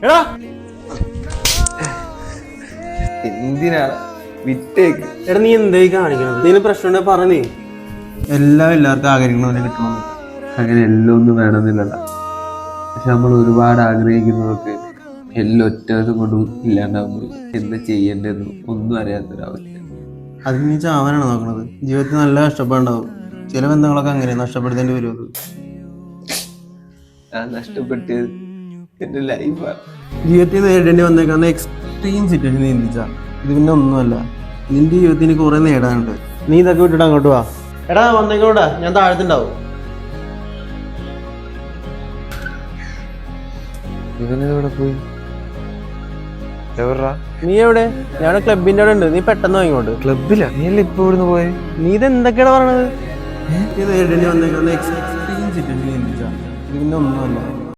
എടാ എന്തിനാണ് വിട്ടേക്ക്. എടാ നീ എന്തായി കാണിക്കണത്? നീ പ്രശ്നം പറഞ്ഞേ. എല്ലാവർക്കും ആഗ്രഹിക്കണമെന്ന് കിട്ടണമെന്ന്. അങ്ങനെ എല്ലാം ഒന്നും വേണമെന്നില്ലല്ല. പക്ഷെ നമ്മൾ ഒരുപാട് ആഗ്രഹിക്കുന്നതൊക്കെ എല്ലാം ഒറ്റ കൊണ്ട് ഇല്ലാണ്ടാവുമ്പോൾ എന്താ ചെയ്യേണ്ടതെന്ന് ഒന്നും അറിയാത്തൊരവസ്ഥ. അത് നീ ചാവാനാണ് നോക്കണത്. ജീവിതത്തിൽ നല്ല കഷ്ടപ്പാടുണ്ടാവും. ചില ബന്ധങ്ങളൊക്കെ അങ്ങനെ നഷ്ടപ്പെടുത്തേണ്ടി വരും. ഞാൻ നഷ്ടപ്പെട്ടത് എൻ്റെ ലൈഫാണ്. ജീവിതത്തിൽ നേരിടേണ്ടി വന്നേക്കാവുന്ന എക്സ്ട്രീം സിറ്റുവേഷൻ ചിന്തിച്ച ഇത് പിന്നെ ഒന്നുമല്ല. നിന്റെ ജീവിതത്തിന് കുറെ നേടാനുണ്ട്. നീ ഇതൊക്കെ വിട്ടിട്ട് അങ്ങോട്ട് വാ. എടാ വന്നേക്കോടാ, ഞാൻ താഴത്തുണ്ടാവും. ഇവനെവിടെ പോയി? എവിടാ നീ എവിടെ? ഞാൻ ക്ലബിന്റെ അവിടെ ഉണ്ട്. നീ പെട്ടെന്ന് വാങ്ങിക്കോട്ട്. ക്ലബിലാ? നീ അല്ല ഇപ്പൊ ഇവിടുന്ന് പോയെ? നീ ഇത് എന്തൊക്കെയാണ് പറയണത്? നേരിടേണ്ടി വന്നേക്കാവുന്ന എക്സ്ട്രീം സിറ്റുവേഷൻ ചിന്തിച്ച ഇത് പിന്നെ ഒന്നുമല്ല.